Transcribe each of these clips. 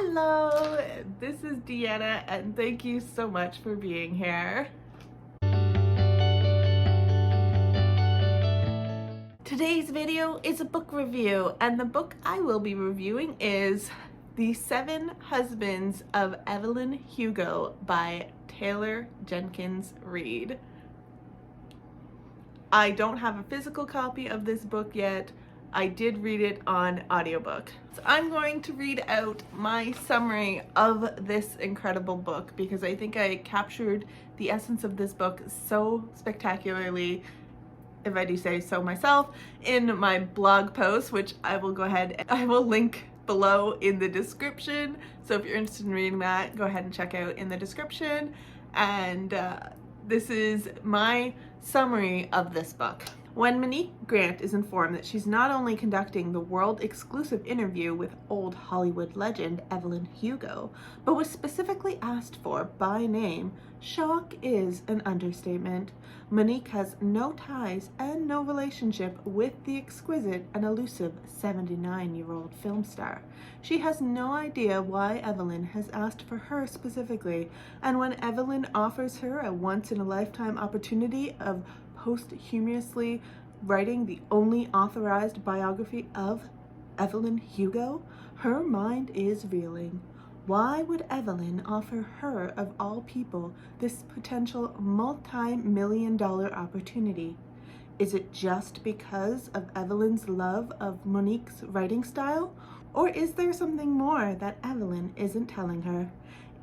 Hello, this is Deanna and thank you so much for being here. Today's video is a book review and the book I will be reviewing is The 7 Husbands of Evelyn Hugo by Taylor Jenkins Reid. I don't have a physical copy of this book yet. I did read it on audiobook. So I'm going to read out my summary of this incredible book because I think I captured the essence of this book so spectacularly, if I do say so myself, in my blog post, which I will go ahead and I will link below in the description. So if you're interested in reading that, go ahead and check out in the description. And this is my summary of this book. When Monique Grant is informed that she's not only conducting the world-exclusive interview with old Hollywood legend Evelyn Hugo, but was specifically asked for by name, shock is an understatement. Monique has no ties and no relationship with the exquisite and elusive 79-year-old film star. She has no idea why Evelyn has asked for her specifically, and when Evelyn offers her a once-in-a-lifetime opportunity of posthumously writing the only authorized biography of Evelyn Hugo, her mind is reeling. Why would Evelyn offer her, of all people, this potential multi-million-dollar opportunity? Is it just because of Evelyn's love of Monique's writing style? Or is there something more that Evelyn isn't telling her?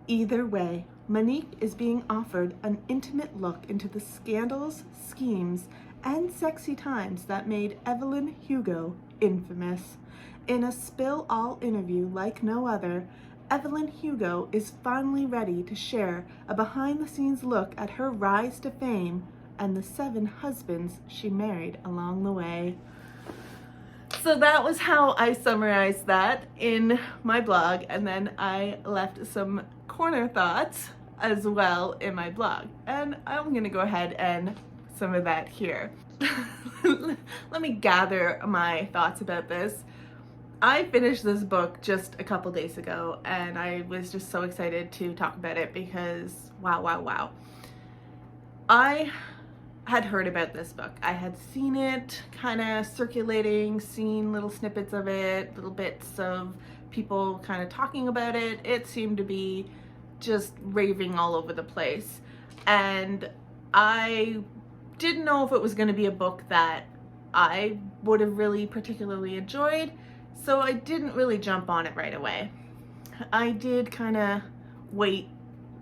Either way, Monique is being offered an intimate look into the scandals, schemes, and sexy times that made Evelyn Hugo infamous. In a spill-all interview like no other, Evelyn Hugo is finally ready to share a behind-the-scenes look at her rise to fame and the 7 husbands she married along the way. So that was how I summarized that in my blog, and then I left some corner thoughts as well in my blog, and I'm gonna go ahead and put some of that here. Let me gather my thoughts about this. I finished this book just a couple days ago and I was just so excited to talk about it because wow. I had heard about this book. I had seen it kind of circulating, seen little snippets of it, little bits of people kind of talking about it. It seemed to be just raving all over the place. And I didn't know if it was going to be a book that I would have really particularly enjoyed, so I didn't really jump on it right away. I did kind of wait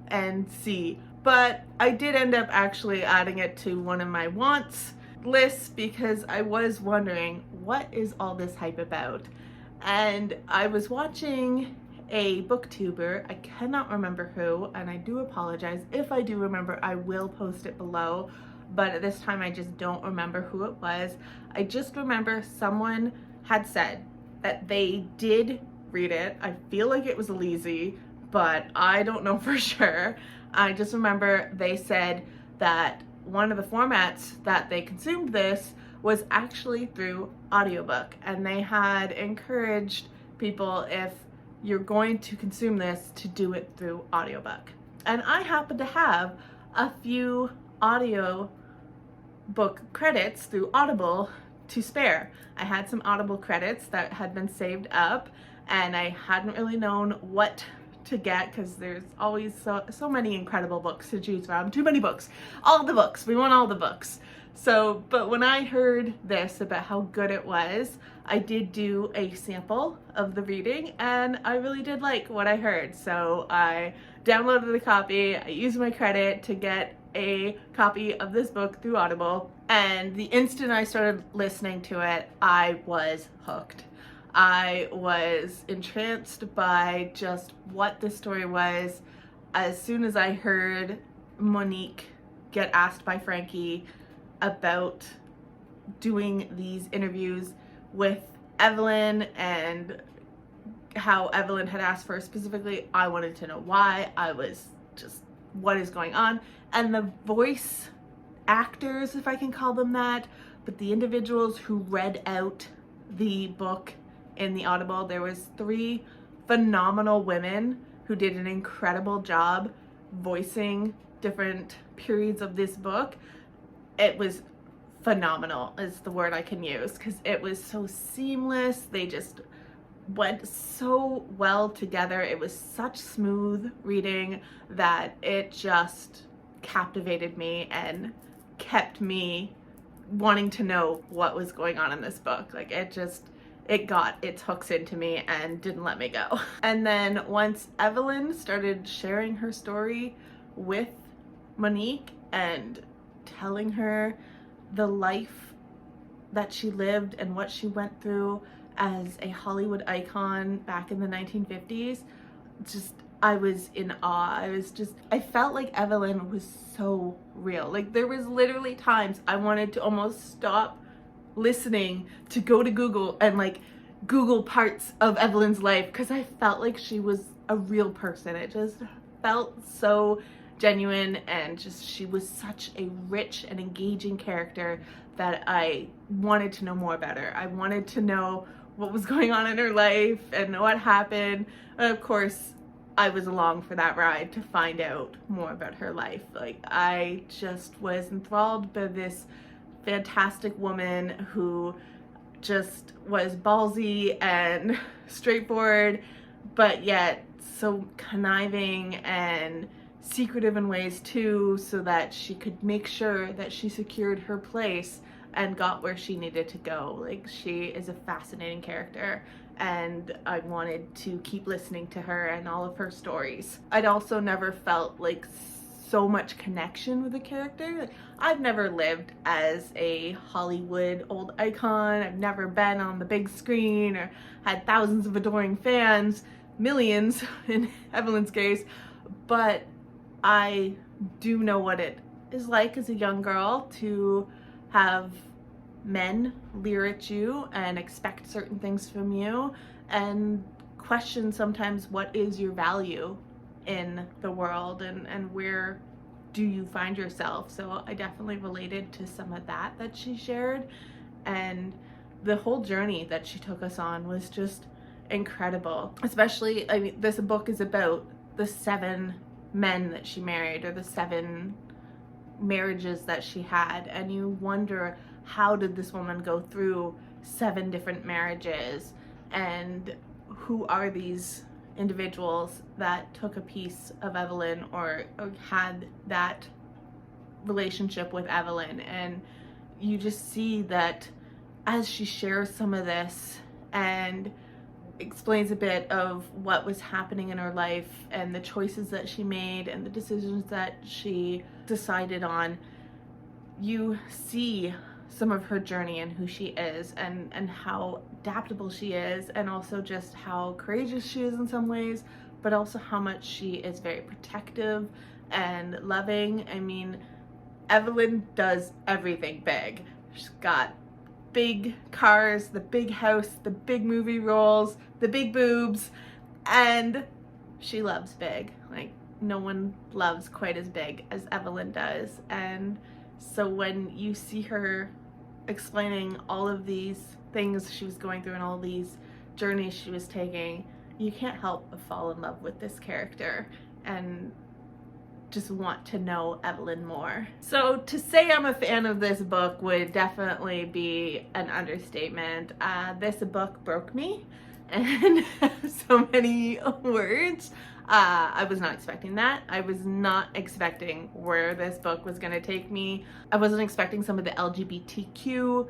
and see. But I did end up actually adding it to one of my wants lists because I was wondering, what is all this hype about? And I was watching a booktuber, I cannot remember who, and I do apologize. If I do remember, I will post it below, but at this time I just don't remember who it was. I just remember someone had said that they did read it. I feel like it was elusive, but I don't know for sure. I just remember they said that one of the formats that they consumed this was actually through audiobook, and they had encouraged people, if you're going to consume this, to do it through audiobook. And I happen to have a few audio book credits through Audible to spare. I had some Audible credits that had been saved up and I hadn't really known what to get because there's always so many incredible books to choose from. Too many books. All the books. We want all the books. So, but when I heard this about how good it was, I did do a sample of the reading and I really did like what I heard. So I downloaded a copy, I used my credit to get a copy of this book through Audible, and the instant I started listening to it, I was hooked. I was entranced by just what the story was. As soon as I heard Monique get asked by Frankie about doing these interviews with Evelyn and how Evelyn had asked for her specifically, I wanted to know why. I was just, what is going on? And the voice actors, if I can call them that, but the individuals who read out the book in the Audible, there was 3 phenomenal women who did an incredible job voicing different periods of this book. It was phenomenal is the word I can use, because it was so seamless. They just went so well together. It was such smooth reading that it just captivated me and kept me wanting to know what was going on in this book. Like, it got its hooks into me and didn't let me go. And then once Evelyn started sharing her story with Monique and telling her the life that she lived and what she went through as a Hollywood icon back in the 1950s, I was in awe. I felt like Evelyn was so real. Like, there was literally times I wanted to almost stop listening to go to Google and like Google parts of Evelyn's life, because I felt like she was a real person. It just felt so genuine, and she was such a rich and engaging character that I wanted to know more about her. I wanted to know what was going on in her life and what happened. And of course, I was along for that ride to find out more about her life. Like, I just was enthralled by this fantastic woman who just was ballsy and straightforward, but yet so conniving and secretive in ways too, so that she could make sure that she secured her place and got where she needed to go. Like, she is a fascinating character, and I wanted to keep listening to her and all of her stories. I'd also never felt like so much connection with the character. Like, I've never lived as a Hollywood old icon. I've never been on the big screen or had thousands of adoring fans, millions in Evelyn's case, but I do know what it is like as a young girl to have men leer at you and expect certain things from you, and question sometimes what is your value in the world, and where do you find yourself. So I definitely related to some of that she shared, and the whole journey that she took us on was just incredible. Especially, I mean, this book is about the 7 men that she married, or the 7 marriages that she had, and you wonder, how did this woman go through 7 different marriages, and who are these individuals that took a piece of Evelyn or had that relationship with Evelyn. And you just see that as she shares some of this and explains a bit of what was happening in her life and the choices that she made and the decisions that she decided on, you see some of her journey and who she is, and how adaptable she is, and also just how courageous she is in some ways, but also how much she is very protective and loving. I mean, Evelyn does everything big. She's got big cars, the big house, the big movie roles, the big boobs, and she loves big. Like, no one loves quite as big as Evelyn does. And so when you see her explaining all of these things she was going through and all these journeys she was taking, you can't help but fall in love with this character and just want to know Evelyn more. So to say I'm a fan of this book would definitely be an understatement. This book broke me in so many words. I was not expecting that. I was not expecting where this book was going to take me. I wasn't expecting some of the LGBTQ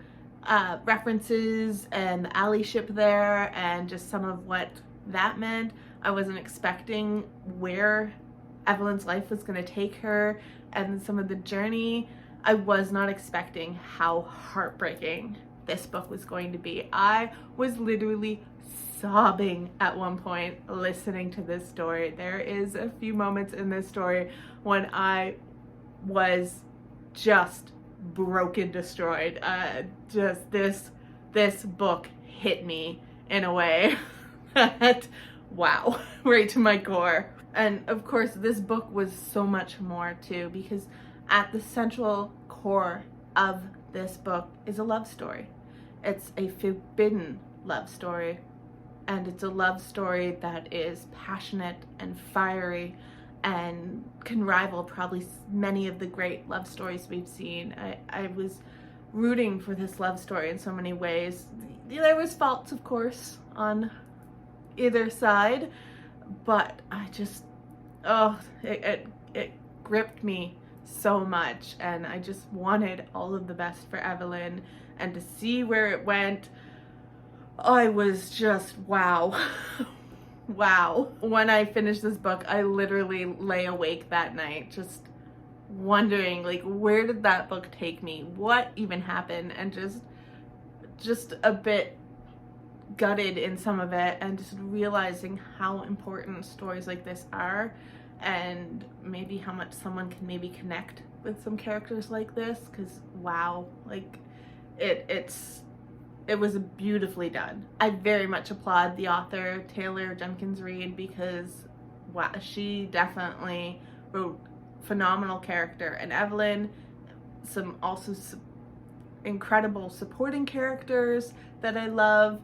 references and the allyship there, and just some of what that meant. I wasn't expecting where Evelyn's life was going to take her and some of the journey. I was not expecting how heartbreaking this book was going to be. I was literally sobbing at one point listening to this story. There is a few moments in this story when I was just broken, destroyed. Just this book hit me in a way that, wow, right to my core. And of course, this book was so much more too, because at the central core of this book is a love story. It's a forbidden love story and it's a love story that is passionate and fiery and can rival probably many of the great love stories we've seen. I was rooting for this love story in so many ways. There was faults, of course, on either side, but I just, it gripped me so much, and I just wanted all of the best for Evelyn, and to see where it went, I was just wow. Wow. When I finished this book, I literally lay awake that night just wondering, like, where did that book take me? What even happened? And just a bit gutted in some of it, and just realizing how important stories like this are, and maybe how much someone can maybe connect with some characters like this, because wow, like it was beautifully done. I very much applaud the author, Taylor Jenkins Reid, because wow, she definitely wrote phenomenal character. And Evelyn, some incredible supporting characters that I love,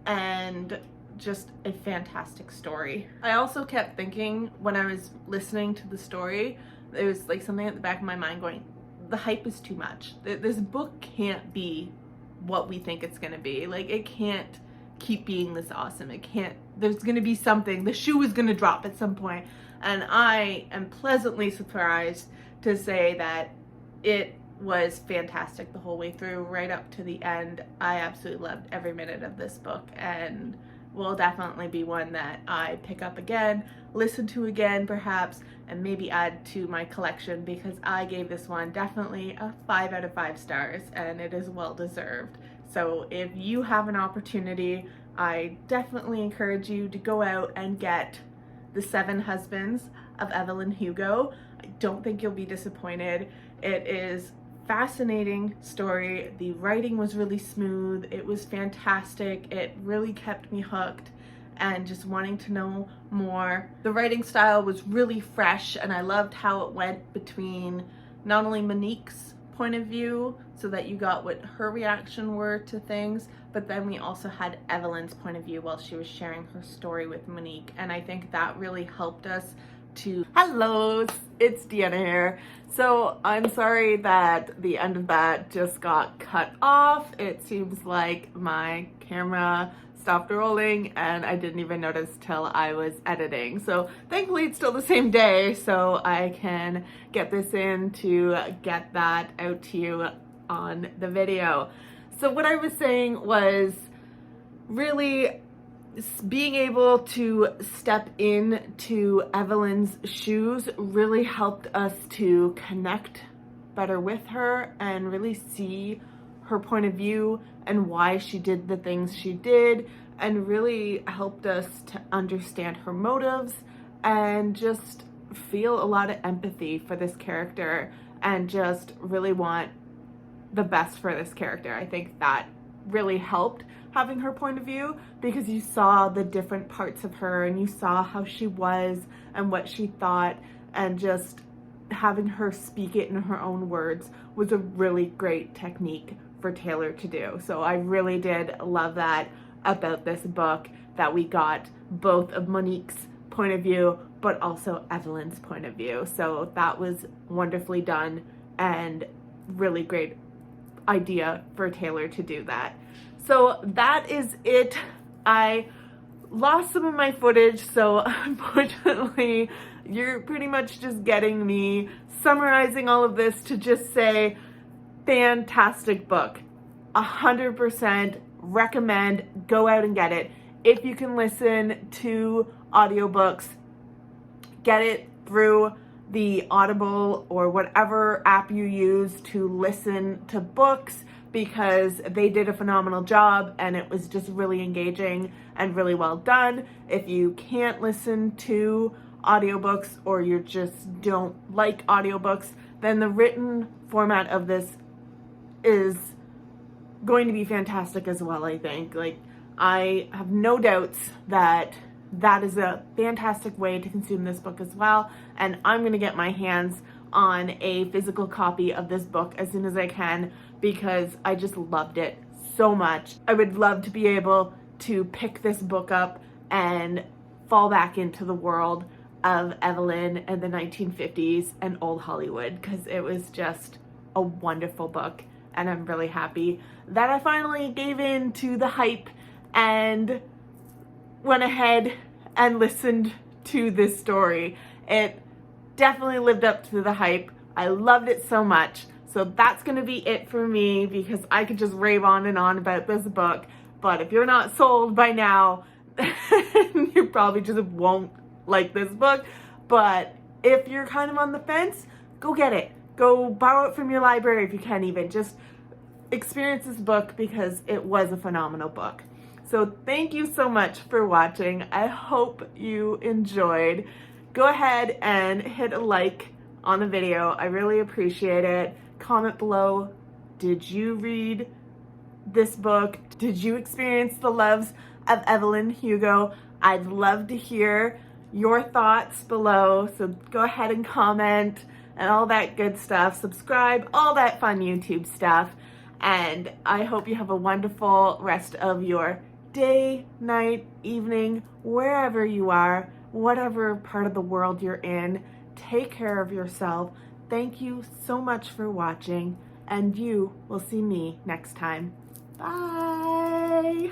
and just a fantastic story. I also kept thinking when I was listening to the story, there was like something at the back of my mind going, the hype is too much. This book can't be what we think it's gonna be. Like, it can't keep being this awesome. It can't, there's gonna be something, the shoe is gonna drop at some point. And I am pleasantly surprised to say that it was fantastic the whole way through, right up to the end. I absolutely loved every minute of this book, and will definitely be one that I pick up again, listen to again perhaps, and maybe add to my collection, because I gave this one definitely a 5 out of 5 stars, and it is well deserved. So if you have an opportunity, I definitely encourage you to go out and get The 7 Husbands of Evelyn Hugo. I don't think you'll be disappointed. It is fascinating story. The writing was really smooth. It was fantastic. It really kept me hooked and just wanting to know more. The writing style was really fresh, and I loved how it went between not only Monique's point of view, so that you got what her reaction were to things, but then we also had Evelyn's point of view while she was sharing her story with Monique, and I think that really helped us to... Hello, it's Deanna here. So I'm sorry that the end of that just got cut off. It seems like my camera stopped rolling and I didn't even notice till I was editing. So thankfully it's still the same day, so I can get this in to get that out to you on the video. So what I was saying was really being able to step into Evelyn's shoes really helped us to connect better with her and really see her point of view and why she did the things she did, and really helped us to understand her motives and just feel a lot of empathy for this character and just really want the best for this character. I think that really helped having her point of view, because you saw the different parts of her and you saw how she was and what she thought, and just having her speak it in her own words was a really great technique for Taylor to do. So I really did love that about this book, that we got both of Monique's point of view but also Evelyn's point of view. So that was wonderfully done and really great idea for Taylor to do that. So that is it. I lost some of my footage, so unfortunately you're pretty much just getting me summarizing all of this to just say fantastic book. 100% recommend, go out and get it. If you can listen to audiobooks, get it through the Audible or whatever app you use to listen to books, because they did a phenomenal job and it was just really engaging and really well done. If you can't listen to audiobooks or you just don't like audiobooks, then the written format of this is going to be fantastic as well, I think. Like, I have no doubts that that is a fantastic way to consume this book as well, and I'm going to get my hands on a physical copy of this book as soon as I can, because I just loved it so much. I would love to be able to pick this book up and fall back into the world of Evelyn and the 1950s and old Hollywood, because it was just a wonderful book, and I'm really happy that I finally gave in to the hype and went ahead and listened to this story. It definitely lived up to the hype. I loved it so much. So that's gonna be it for me, because I could just rave on and on about this book. But if you're not sold by now, you probably just won't like this book. But if you're kind of on the fence, go get it. Go borrow it from your library if you can even. Just experience this book, because it was a phenomenal book. So thank you so much for watching. I hope you enjoyed. Go ahead and hit a like on the video. I really appreciate it. Comment below, did you read this book? Did you experience the loves of Evelyn Hugo? I'd love to hear your thoughts below. So go ahead and comment and all that good stuff. Subscribe, all that fun YouTube stuff. And I hope you have a wonderful rest of your day, night, evening, wherever you are, whatever part of the world you're in. Take care of yourself. Thank you so much for watching, and you will see me next time. Bye!